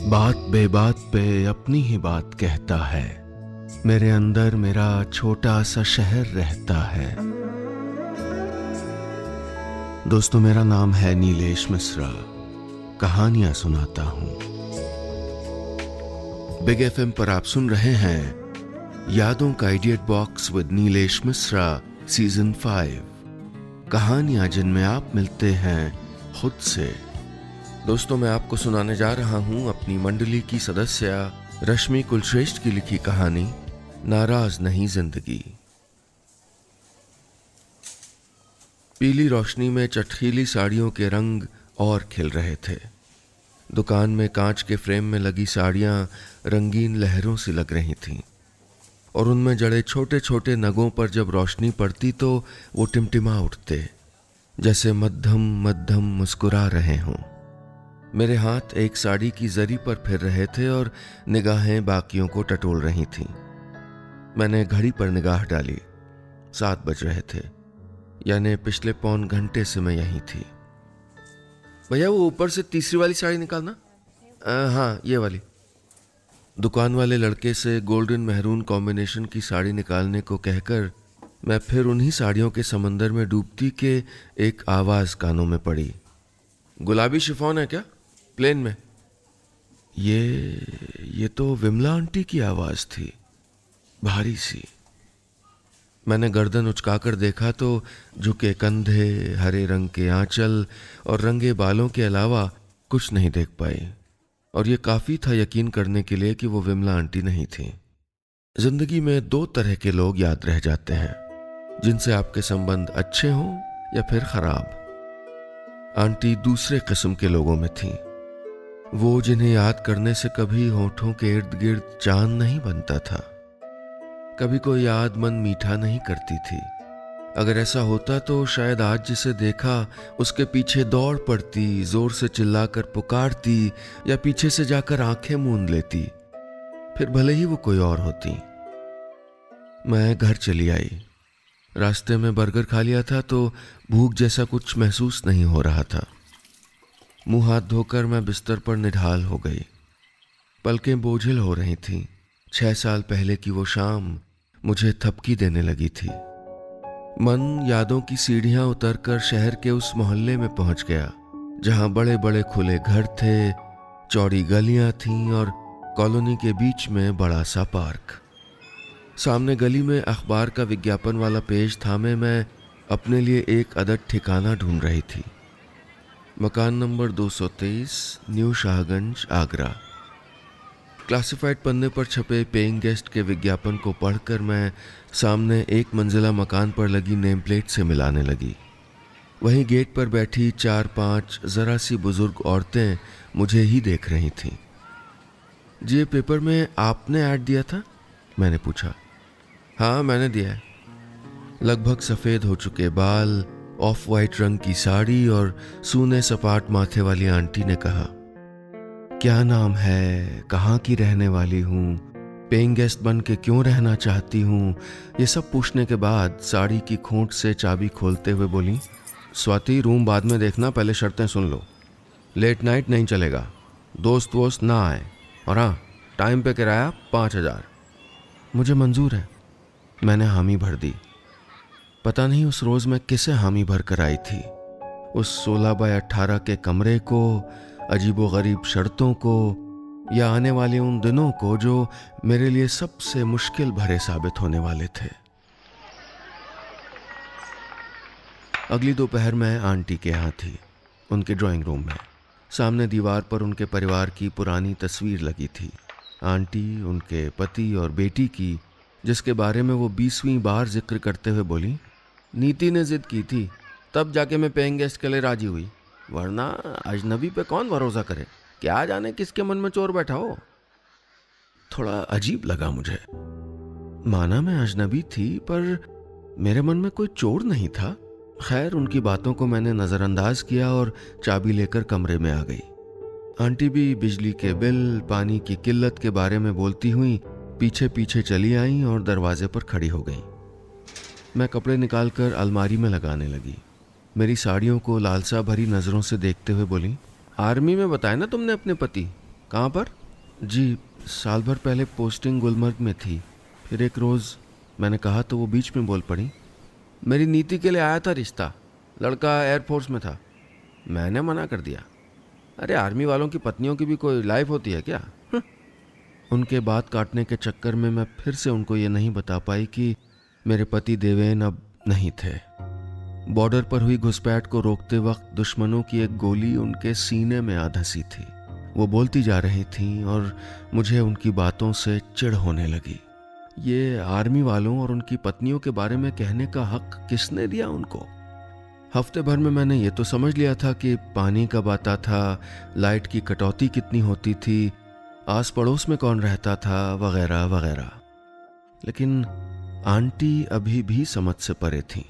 बात बेबात पे अपनी ही बात कहता है। मेरे अंदर मेरा छोटा सा शहर रहता है। दोस्तों, मेरा नाम है नीलेश मिश्रा। कहानियां सुनाता हूं। बिग एफएम पर आप सुन रहे हैं यादों का idiot box with Nilesh Mishra season 5। कहानियां जिनमें आप मिलते हैं खुद से। दोस्तों, मैं आपको सुनाने जा रहा हूं अपनी मंडली की सदस्य रश्मि कुलश्रेष्ठ की लिखी कहानी नाराज नहीं जिंदगी। पीली रोशनी में चटखीली साड़ियों के रंग और खिल रहे थे। दुकान में कांच के फ्रेम में लगी साड़ियां रंगीन लहरों सी लग रही थीं और उनमें जड़े छोटे छोटे नगों पर जब रोशनी पड़ती तो वो टिमटिमा उठते, जैसे मध्यम मध्यम मुस्कुरा रहे हों। मेरे हाथ एक साड़ी की जरी पर फिर रहे थे और निगाहें बाकियों को टटोल रही थीं। मैंने घड़ी पर निगाह डाली। 7 बज रहे थे, यानी पिछले पौन घंटे से मैं यहीं थी। भैया, वो ऊपर से तीसरी वाली साड़ी निकालना। हाँ, ये वाली। दुकान वाले लड़के से गोल्डन मेहरून कॉम्बिनेशन की साड़ी निकालने को कहकर मैं फिर उन्हीं साड़ियों के समंदर में डूबती के एक आवाज कानों में पड़ी। गुलाबी शिफॉन है क्या, प्लेन में? ये तो विमला आंटी की आवाज थी, भारी सी। मैंने गर्दन उचकाकर देखा तो झुके कंधे, हरे रंग के आंचल और रंगे बालों के अलावा कुछ नहीं देख पाई, और ये काफी था यकीन करने के लिए कि वो विमला आंटी नहीं थी। जिंदगी में 2 तरह के लोग याद रह जाते हैं, जिनसे आपके संबंध अच्छे हों या फिर खराब। आंटी दूसरे किस्म के लोगों में थी। वो जिन्हें याद करने से कभी होठों के इर्द गिर्द चांद नहीं बनता था, कभी कोई याद मन मीठा नहीं करती थी। अगर ऐसा होता तो शायद आज जिसे देखा उसके पीछे दौड़ पड़ती, जोर से चिल्लाकर पुकारती या पीछे से जाकर आंखें मूंद लेती, फिर भले ही वो कोई और होती। मैं घर चली आई। रास्ते में बर्गर खा लिया था तो भूख जैसा कुछ महसूस नहीं हो रहा था। मुंह हाथ धोकर मैं बिस्तर पर निढाल हो गई। पलकें बोझिल हो रही थीं। 6 साल पहले की वो शाम मुझे थपकी देने लगी थी। मन यादों की सीढ़ियां उतरकर शहर के उस मोहल्ले में पहुंच गया, जहां बड़े बड़े खुले घर थे, चौड़ी गलियां थीं और कॉलोनी के बीच में बड़ा सा पार्क। सामने गली में अखबार का विज्ञापन वाला पेज थामे मैं अपने लिए एक अदद ठिकाना ढूंढ रही थी। मकान number 223, new Shahganj, Agra. Classified पन्ने पर छपे पेइंग गेस्ट के विज्ञापन को पढ़कर मैं सामने 1 मंजिला मकान पर लगी नेम प्लेट से मिलाने लगी। वहीं गेट पर बैठी 4-5 जरा सी बुजुर्ग औरतें मुझे ही देख रही थीं। जी, पेपर में आपने ऐड दिया था? मैंने पूछा। हाँ, मैंने दिया है। लगभग सफ़ेद हो चुके बाल, ऑफ वाइट रंग की साड़ी और सूने सपाट माथे वाली आंटी ने कहा, क्या नाम है, कहाँ की रहने वाली हूँ, पेइंग गेस्ट बन के क्यों रहना चाहती हूँ, ये सब पूछने के बाद साड़ी की खोंट से चाबी खोलते हुए बोली, स्वाति, रूम बाद में देखना, पहले शर्तें सुन लो। लेट नाइट नहीं चलेगा, दोस्त वोस्त ना आए, और हाँ, टाइम पे किराया 5000। मुझे मंजूर है, मैंने हामी भर दी। पता नहीं उस रोज मैं किसे हामी भर कर आई थी। उस 16 बाय 18 के कमरे को, अजीबोगरीब शर्तों को, या आने वाले उन दिनों को जो मेरे लिए सबसे मुश्किल भरे साबित होने वाले थे। अगली दोपहर मैं आंटी के यहाँ थी, उनके ड्राइंग रूम में। सामने दीवार पर उनके परिवार की पुरानी तस्वीर लगी थी, आंटी, उनके पति और बेटी की, जिसके बारे में वो 20वीं बार जिक्र करते हुए बोली, नीति ने जिद की थी, तब जाके मैं पेइंग गेस्ट के लिए राजी हुई, वरना अजनबी पे कौन भरोसा करे, क्या जाने किसके मन में चोर बैठा हो। थोड़ा अजीब लगा मुझे। माना मैं अजनबी थी, पर मेरे मन में कोई चोर नहीं था। खैर, उनकी बातों को मैंने नजरअंदाज किया और चाबी लेकर कमरे में आ गई। आंटी भी बिजली के बिल, पानी की किल्लत के बारे में बोलती हुई पीछे पीछे चली आई और दरवाजे पर खड़ी हो गई। मैं कपड़े निकालकर अलमारी में लगाने लगी। मेरी साड़ियों को लालसा भरी नजरों से देखते हुए बोली, आर्मी में बताया ना तुमने अपने पति, कहाँ पर? जी, साल भर पहले पोस्टिंग गुलमर्ग में थी, फिर एक रोज़ मैंने कहा तो वो बीच में बोल पड़ी, मेरी नीति के लिए आया था रिश्ता, लड़का एयरफोर्स में था। मैंने मना कर दिया। अरे आर्मी वालों की पत्नियों की भी कोई लाइफ होती है क्या? उनके बात काटने के चक्कर में मैं फिर से उनको ये नहीं बता पाई कि मेरे पति देवेन अब नहीं थे। बॉर्डर पर हुई घुसपैठ को रोकते वक्त दुश्मनों की एक गोली उनके सीने में आ धंसी थी। वो बोलती जा रही थीं और मुझे उनकी बातों से चिढ़ होने लगी। ये आर्मी वालों और उनकी पत्नियों के बारे में कहने का हक किसने दिया उनको? हफ्ते भर में मैंने ये तो समझ लिया था कि पानी कब आता था, लाइट की कटौती कितनी होती थी, आस पड़ोस में कौन रहता था, वगैरह वगैरह। लेकिन आंटी अभी भी समझ से परे थीं।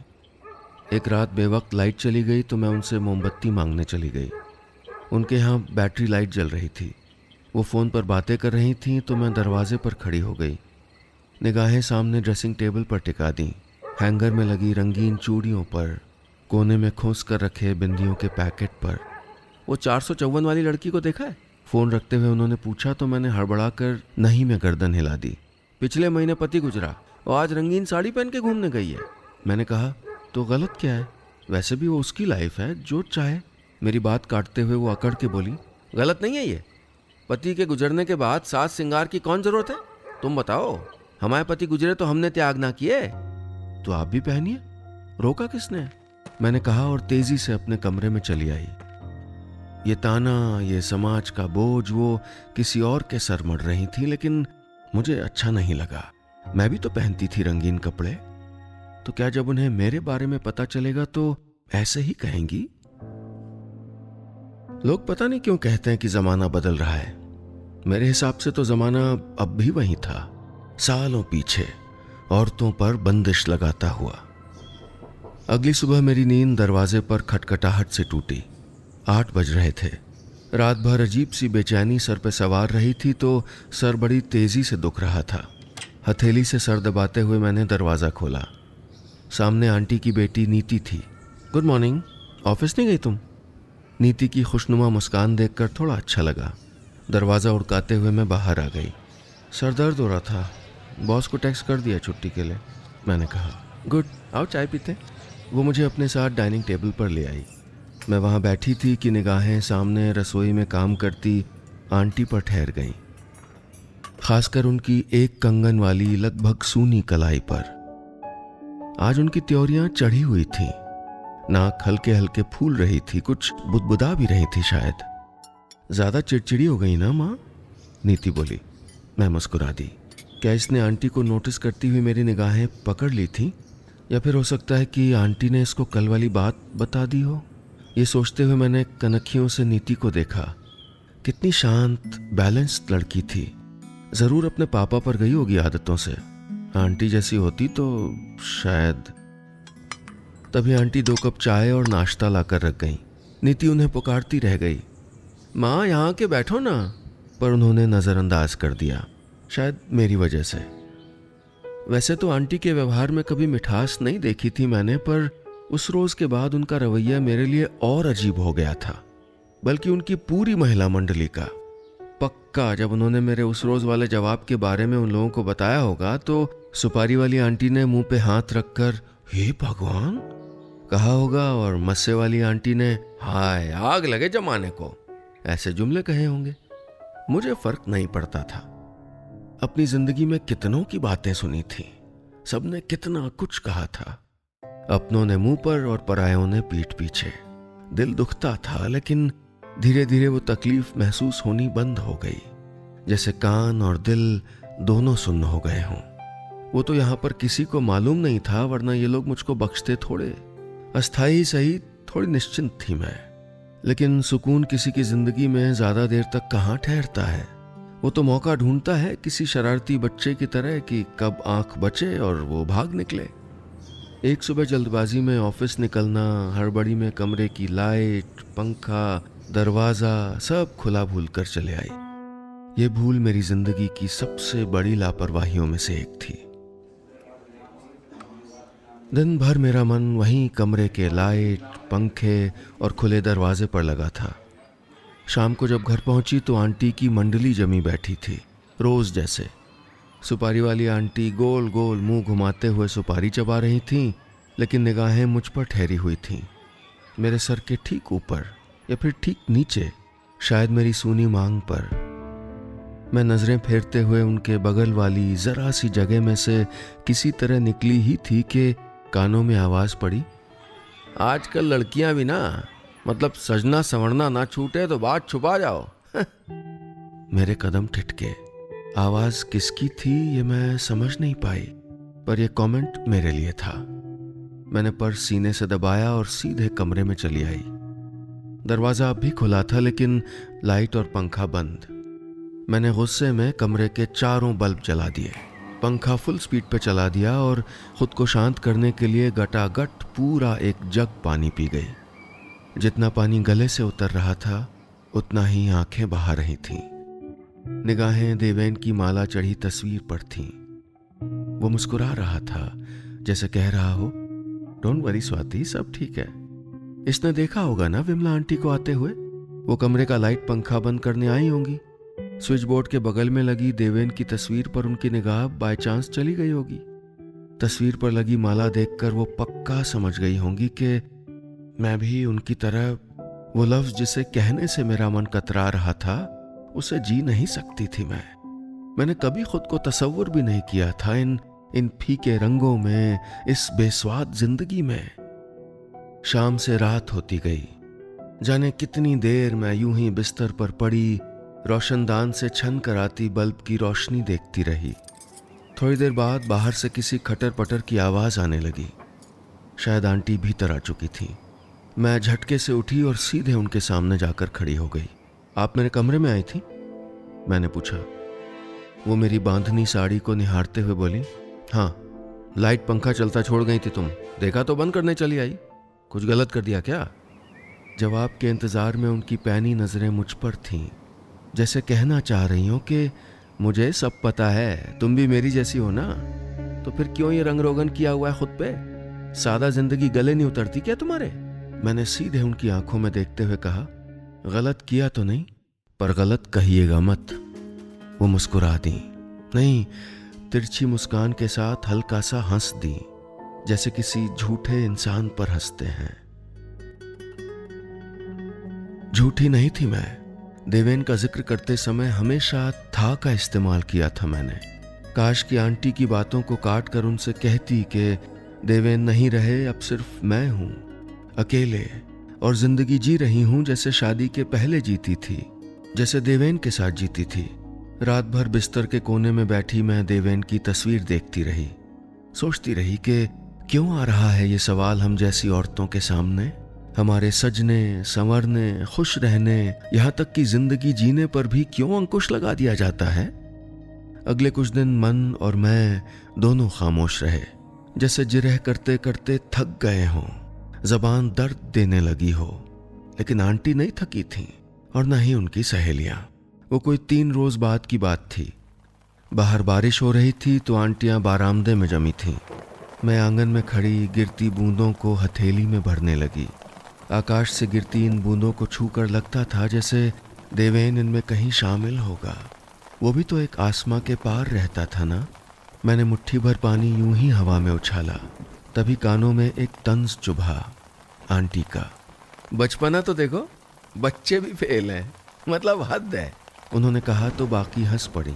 एक रात बेवक्त लाइट चली गई तो मैं उनसे मोमबत्ती मांगने चली गई। उनके यहाँ बैटरी लाइट जल रही थी। वो फ़ोन पर बातें कर रही थीं तो मैं दरवाजे पर खड़ी हो गई। निगाहें सामने ड्रेसिंग टेबल पर टिका दी, हैंगर में लगी रंगीन चूड़ियों पर, कोने में खोस कर रखे बिंदियों के पैकेट पर। वो 454 वाली लड़की को देखा है? फ़ोन रखते हुए उन्होंने पूछा तो मैंने हड़बड़ा कर नहीं में गर्दन हिला दी। पिछले महीने पति गुजरा और आज रंगीन साड़ी पहन के घूमने गई है। मैंने कहा, तो गलत क्या है? वैसे भी वो उसकी लाइफ है, जो चाहे। मेरी बात काटते हुए वो अकड़ के बोली, गलत नहीं है ये। पति के गुजरने के बाद सास सिंगार की कौन जरूरत है? तुम बताओ, हमारे पति गुजरे तो हमने त्याग ना किए, तो आप भी पहनिए, रोका किसने? मैंने कहा और तेजी से अपने कमरे में चली आई। ये ताना, ये समाज का बोझ वो किसी और के सर मढ़ रही थी, लेकिन मुझे अच्छा नहीं लगा। मैं भी तो पहनती थी रंगीन कपड़े, तो क्या जब उन्हें मेरे बारे में पता चलेगा तो ऐसे ही कहेंगी? लोग पता नहीं क्यों कहते हैं कि जमाना बदल रहा है। मेरे हिसाब से तो जमाना अब भी वही था, सालों पीछे, औरतों पर बंदिश लगाता हुआ। अगली सुबह मेरी नींद दरवाजे पर खटखटाहट से टूटी। 8 बज रहे थे। रात भर अजीब सी बेचैनी सर पे सवार रही थी तो सर बड़ी तेजी से दुख रहा था। हथेली से सर दबाते हुए मैंने दरवाज़ा खोला। सामने आंटी की बेटी नीति थी। गुड मॉर्निंग, ऑफिस नहीं गई तुम? नीति की खुशनुमा मुस्कान देखकर थोड़ा अच्छा लगा। दरवाज़ा उड़काते हुए मैं बाहर आ गई। सर दर्द हो रहा था, बॉस को टेक्स्ट कर दिया छुट्टी के लिए, मैंने कहा। गुड, आओ चाय पीते। वो मुझे अपने साथ डाइनिंग टेबल पर ले आई। मैं वहाँ बैठी थी कि निगाहें सामने रसोई में काम करती आंटी पर ठहर गईं, खासकर उनकी एक कंगन वाली लगभग सूनी कलाई पर। आज उनकी त्योरियां चढ़ी हुई थीं, नाक हल्के हल्के फूल रही थी, कुछ बुदबुदा भी रही थी शायद। ज्यादा चिड़चिड़ी हो गई ना माँ? नीति बोली। मैं मुस्कुरा दी। क्या इसने आंटी को नोटिस करती हुई मेरी निगाहें पकड़ ली थी, या फिर हो सकता है कि आंटी ने इसको कल वाली बात बता दी हो? ये सोचते हुए मैंने कनखियों से नीति को देखा। कितनी शांत, बैलेंस्ड लड़की थी। जरूर अपने पापा पर गई होगी आदतों से। आंटी जैसी होती तो शायद। तभी आंटी 2 कप चाय और नाश्ता लाकर रख गई। नीति उन्हें पुकारती रह गई, माँ यहाँ के बैठो ना, पर उन्होंने नज़रअंदाज कर दिया, शायद मेरी वजह से। वैसे तो आंटी के व्यवहार में कभी मिठास नहीं देखी थी मैंने, पर उस रोज के बाद उनका रवैया मेरे लिए और अजीब हो गया था, बल्कि उनकी पूरी महिला मंडली का। पक्का जब उन्होंने मेरे उस रोज वाले जवाब के बारे में उन लोगों को बताया होगा तो सुपारी वाली आंटी ने मुंह पे हाथ रखकर हे भगवान कहा होगा, और मस्से वाली आंटी ने हाय आग लगे जमाने को ऐसे जुमले कहे होंगे। मुझे फर्क नहीं पड़ता था। अपनी जिंदगी में कितनों की बातें सुनी थी, सबने कितना कुछ कहा था। अपनों ने मुंह पर और परायों ने पीठ पीछे। दिल दुखता था, लेकिन धीरे धीरे वो तकलीफ महसूस होनी बंद हो गई, जैसे कान और दिल दोनों सुन्न हो गए हों। वो तो यहाँ पर किसी को मालूम नहीं था, वरना ये लोग मुझको बख्शते थोड़े। अस्थाई सही, थोड़ी निश्चिंत थी मैं, लेकिन सुकून किसी की जिंदगी में ज्यादा देर तक कहाँ ठहरता है। वो तो मौका ढूंढता है किसी शरारती बच्चे की तरह कि कब आंख बचे और वो भाग निकले। एक सुबह जल्दबाजी में ऑफिस निकलना, हड़बड़ी में कमरे की लाइट, पंखा, दरवाजा सब खुला भूल कर चले आई। ये भूल मेरी जिंदगी की सबसे बड़ी लापरवाहियों में से एक थी। दिन भर मेरा मन वहीं कमरे के लाइट, पंखे और खुले दरवाजे पर लगा था। शाम को जब घर पहुंची तो आंटी की मंडली जमी बैठी थी, रोज जैसे। सुपारी वाली आंटी गोल गोल मुंह घुमाते हुए सुपारी चबा रही थीं, लेकिन निगाहें मुझ पर ठहरी हुई थीं, मेरे सर के ठीक ऊपर या फिर ठीक नीचे, शायद मेरी सूनी मांग पर। मैं नजरें फेरते हुए उनके बगल वाली जरा सी जगह में से किसी तरह निकली ही थी कि कानों में आवाज पड़ी, आजकल लड़कियां भी ना, मतलब सजना संवरना ना छूटे तो बात छुपा जाओ। मेरे कदम ठिठके। आवाज किसकी थी ये मैं समझ नहीं पाई, पर यह कमेंट मेरे लिए था। मैंने पर्स सीने से दबाया और सीधे कमरे में चली आई। दरवाजा अब भी खुला था, लेकिन लाइट और पंखा बंद। मैंने गुस्से में कमरे के चारों बल्ब जला दिए, पंखा फुल स्पीड पे चला दिया और खुद को शांत करने के लिए गटागट पूरा एक जग पानी पी गई। जितना पानी गले से उतर रहा था उतना ही आंखें बहा रही थीं। निगाहें देवेन की माला चढ़ी तस्वीर पर थीं। वो मुस्कुरा रहा था, जैसे कह रहा हो, डोंट वरी स्वाति, सब ठीक है। इसने देखा होगा ना विमला आंटी को आते हुए। वो कमरे का लाइट पंखा बंद करने आई होंगी। स्विच बोर्ड के बगल में लगी देवेन की तस्वीर पर उनकी निगाह बाय चांस चली गई होगी। तस्वीर पर लगी माला देखकर वो पक्का समझ गई होंगी कि मैं भी उनकी तरह वो लफ्ज जिसे कहने से मेरा मन कतरा रहा था उसे जी नहीं सकती थी। मैंने कभी खुद को तसव्वुर भी नहीं किया था इन फीके रंगों में, इस बेस्वाद जिंदगी में। शाम से रात होती गई। जाने कितनी देर मैं यूं ही बिस्तर पर पड़ी रोशनदान से छन कर आती बल्ब की रोशनी देखती रही। थोड़ी देर बाद बाहर से किसी खटर पटर की आवाज आने लगी। शायद आंटी भीतर आ चुकी थी। मैं झटके से उठी और सीधे उनके सामने जाकर खड़ी हो गई। आप मेरे कमरे में आई थी? मैंने पूछा। वो मेरी बांधनी साड़ी को निहारते हुए बोली, हाँ। लाइट पंखा चलता छोड़ गई थी तुम, देखा तो बंद करने चली आई। कुछ गलत कर दिया क्या? जवाब के इंतजार में उनकी पैनी नजरें मुझ पर थीं, जैसे कहना चाह रही हो कि मुझे सब पता है, तुम भी मेरी जैसी हो ना, तो फिर क्यों ये रंग रोगन किया हुआ है खुद पे? सादा जिंदगी गले नहीं उतरती क्या तुम्हारे? मैंने सीधे उनकी आंखों में देखते हुए कहा, गलत किया तो नहीं, पर गलत कहिएगा मत। वो मुस्कुरा दी। नहीं, तिरछी मुस्कान के साथ हल्का सा हंस दी, जैसे किसी झूठे इंसान पर हंसते हैं। झूठी नहीं थी मैं। देवेन का जिक्र करते समय हमेशा था का इस्तेमाल किया था मैंने। काश की आंटी की बातों को काट कर उनसे कहती कि देवेन नहीं रहे, अब सिर्फ मैं हूं, अकेले, और जिंदगी जी रही हूं जैसे शादी के पहले जीती थी, जैसे देवेन के साथ जीती थी। रात भर बिस्तर के कोने में बैठी मैं देवेन की तस्वीर देखती रही, सोचती रही कि क्यों आ रहा है ये सवाल हम जैसी औरतों के सामने। हमारे सजने, संवरने, खुश रहने, यहां तक कि जिंदगी जीने पर भी क्यों अंकुश लगा दिया जाता है? अगले कुछ दिन मन और मैं दोनों खामोश रहे, जैसे जिरह करते करते थक गए हों, जबान दर्द देने लगी हो। लेकिन आंटी नहीं थकी थी और न ही उनकी सहेलियां। वो कोई 3 रोज बाद की बात थी। बाहर बारिश हो रही थी तो आंटियां बारामदे में जमी थीं। मैं आंगन में खड़ी गिरती बूंदों को हथेली में भरने लगी। आकाश से गिरती इन बूंदों को छूकर लगता था जैसे देवेन इनमें कहीं शामिल होगा। वो भी तो एक आसमां के पार रहता था ना। मैंने मुट्ठी भर पानी यूं ही हवा में उछाला, तभी कानों में एक तंज चुभा, आंटी का। बचपना तो देखो, बच्चे भी फेल हैं, मतलब हद है, उन्होंने कहा तो बाकी हंस पड़ी।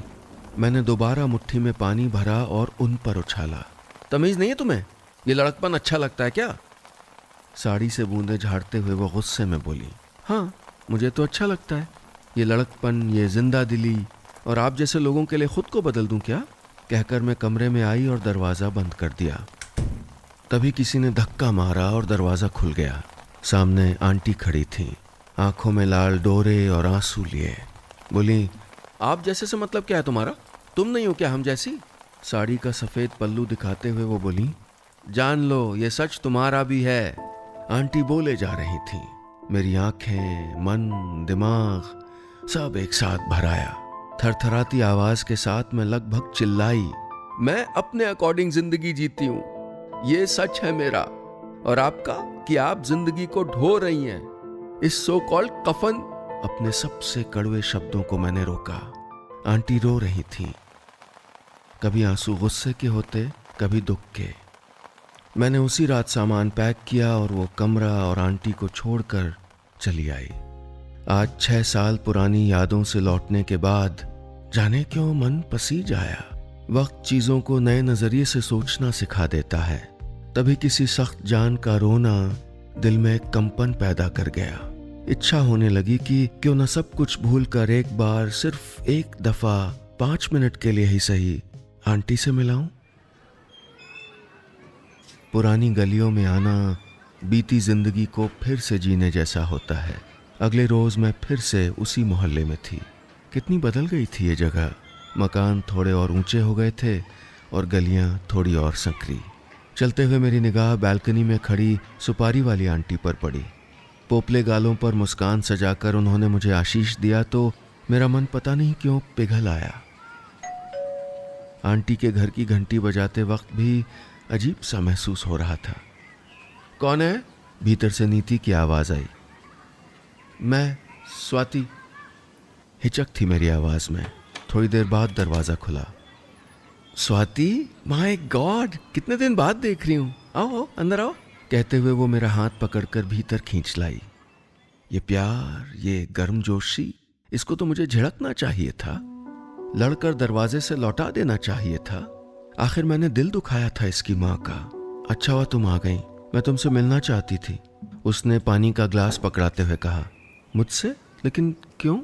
मैंने दोबारा मुट्ठी में पानी भरा और उन पर उछाला। तमीज नहीं है तुम्हें? ये लड़कपन अच्छा लगता है क्या? साड़ी से बूंदे झाड़ते हुए वो गुस्से में बोली, हाँ मुझे तो अच्छा लगता है, ये लड़कपन, ये जिंदा दिली, और आप जैसे लोगों के लिए खुद को बदल दूं क्या? कहकर मैं कमरे में आई और दरवाजा बंद कर दिया। तभी किसी ने धक्का मारा और दरवाजा खुल गया। सामने आंटी खड़ी थी, आंखों में लाल डोरे और आंसू लिए। बोली, आप जैसे से मतलब क्या है तुम्हारा? तुम नहीं हो क्या हम जैसी? साड़ी का सफेद पल्लू दिखाते हुए वो बोली, जान लो ये सच तुम्हारा भी है। आंटी बोले जा रही थी। मेरी आंखें, मन, दिमाग सब एक साथ भर आया। थरथराती आवाज के साथ मैं लगभग चिल्लाई, मैं अपने अकॉर्डिंग जिंदगी जीती हूं, ये सच है मेरा। और आपका कि आप जिंदगी को ढो रही हैं, इस सो कॉल्ड कफन अपने सबसे कड़वे शब्दों को मैंने रोका। आंटी रो रही थीं। कभी आंसू गुस्से के होते, कभी दुख के। मैंने उसी रात सामान पैक किया और वो कमरा और आंटी को छोड़कर चली आई। आज 6 साल पुरानी यादों से लौटने के बाद जाने क्यों मन पसीज आया। वक्त चीजों को नए नजरिए से सोचना सिखा देता है। तभी किसी सख्त जान का रोना दिल में एक कंपन पैदा कर गया। इच्छा होने लगी कि क्यों न सब कुछ भूलकर एक बार, सिर्फ एक दफा, 5 मिनट के लिए ही सही, आंटी से मिलाऊं। पुरानी गलियों में आना बीती जिंदगी को फिर से जीने जैसा होता है। अगले रोज मैं फिर से उसी मोहल्ले में थी। कितनी बदल गई थी ये जगह। मकान थोड़े और ऊंचे हो गए थे और गलियां थोड़ी और संकरी। चलते हुए मेरी निगाह बैल्कनी में खड़ी सुपारी वाली आंटी पर पड़ी। पोपले गालों पर मुस्कान सजाकर उन्होंने मुझे आशीष दिया तो मेरा मन पता नहीं क्यों पिघल आया। आंटी के घर की घंटी बजाते वक्त भी अजीब सा महसूस हो रहा था। कौन है? भीतर से नीति की आवाज आई। मैं, स्वाति। हिचक थी मेरी आवाज में। थोड़ी देर बाद दरवाजा खुला। स्वाति, माय गॉड, कितने दिन बाद देख रही हूं। आओ अंदर आओ, कहते हुए वो मेरा हाथ पकड़कर भीतर खींच लाई। ये प्यार, ये गर्मजोशी, इसको तो मुझे झिड़कना चाहिए था, लड़कर दरवाजे से लौटा देना चाहिए था। आखिर मैंने दिल दुखाया था इसकी माँ का। अच्छा हुआ तुम आ गई, मैं तुमसे मिलना चाहती थी, उसने पानी का ग्लास पकड़ाते हुए कहा। मुझसे? लेकिन क्यों?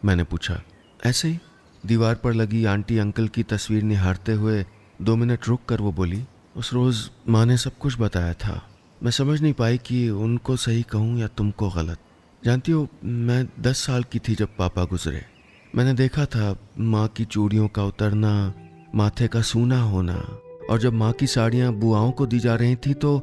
मैंने पूछा। ऐसे ही। दीवार पर लगी आंटी अंकल की तस्वीर निहारते हुए 2 मिनट रुक कर वो बोली, उस रोज माँ ने सब कुछ बताया था। मैं समझ नहीं पाई कि उनको सही कहूँ या तुमको गलत। जानती हो, मैं 10 साल की थी जब पापा गुजरे। मैंने देखा था माँ की चूड़ियों का उतरना, माथे का सूना होना, और जब माँ की साड़ियाँ बुआओं को दी जा रही थी तो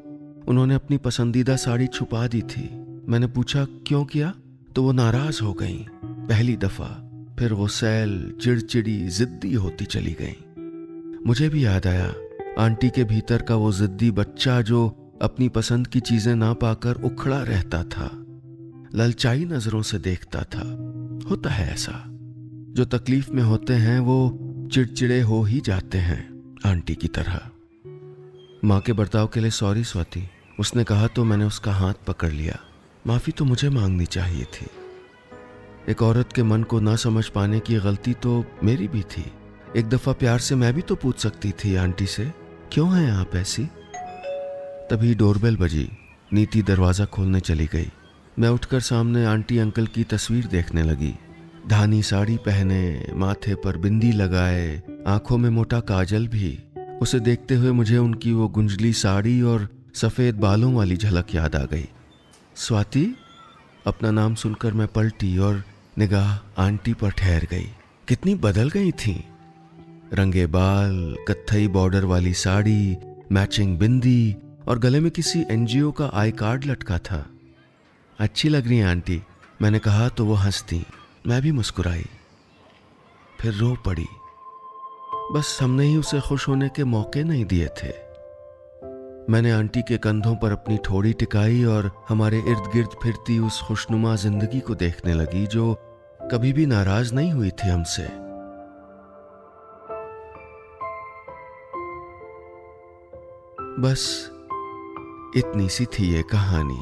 उन्होंने अपनी पसंदीदा साड़ी छुपा दी थी। मैंने पूछा क्यों किया, तो वो नाराज हो गई पहली दफा। फिर वो सैल, चिड़चिड़ी, जिद्दी होती चली गई। मुझे भी याद आया आंटी के भीतर का वो जिद्दी बच्चा जो अपनी पसंद की चीजें ना पाकर उखड़ा रहता था, ललचाई नजरों से देखता था। होता है ऐसा, जो तकलीफ में होते हैं वो चिड़चिड़े हो ही जाते हैं, आंटी की तरह। माँ के बर्ताव के लिए सॉरी स्वाति, उसने कहा तो मैंने उसका हाथ पकड़ लिया। माफी तो मुझे मांगनी चाहिए थी। एक औरत के मन को ना समझ पाने की गलती तो मेरी भी थी। एक दफा प्यार से मैं भी तो पूछ सकती थी आंटी से, क्यों हैं आप ऐसी? तभी डोरबेल बजी। नीति दरवाजा खोलने चली गई। मैं उठकर सामने आंटी अंकल की तस्वीर देखने लगी। धानी साड़ी पहने, माथे पर बिंदी लगाए, आंखों में मोटा काजल भी। उसे देखते हुए मुझे उनकी वो गुंजली साड़ी और सफेद बालों वाली झलक याद आ गई। स्वाति, अपना नाम सुनकर मैं पलटी और निगाह आंटी पर ठहर गई। कितनी बदल गई थीं। रंगे बाल, कत्थई बॉर्डर वाली साड़ी, मैचिंग बिंदी और गले में किसी एनजीओ का आई कार्ड लटका था। अच्छी लग रही हैं आंटी, मैंने कहा तो वो हंसती। मैं भी मुस्कुराई, फिर रो पड़ी। बस हमने ही उसे खुश होने के मौके नहीं दिए थे। मैंने आंटी के कंधों पर अपनी ठोड़ी टिकाई और हमारे इर्द गिर्द फिरती उस खुशनुमा जिंदगी को देखने लगी जो कभी भी नाराज नहीं हुई थी हमसे। बस इतनी सी थी ये कहानी।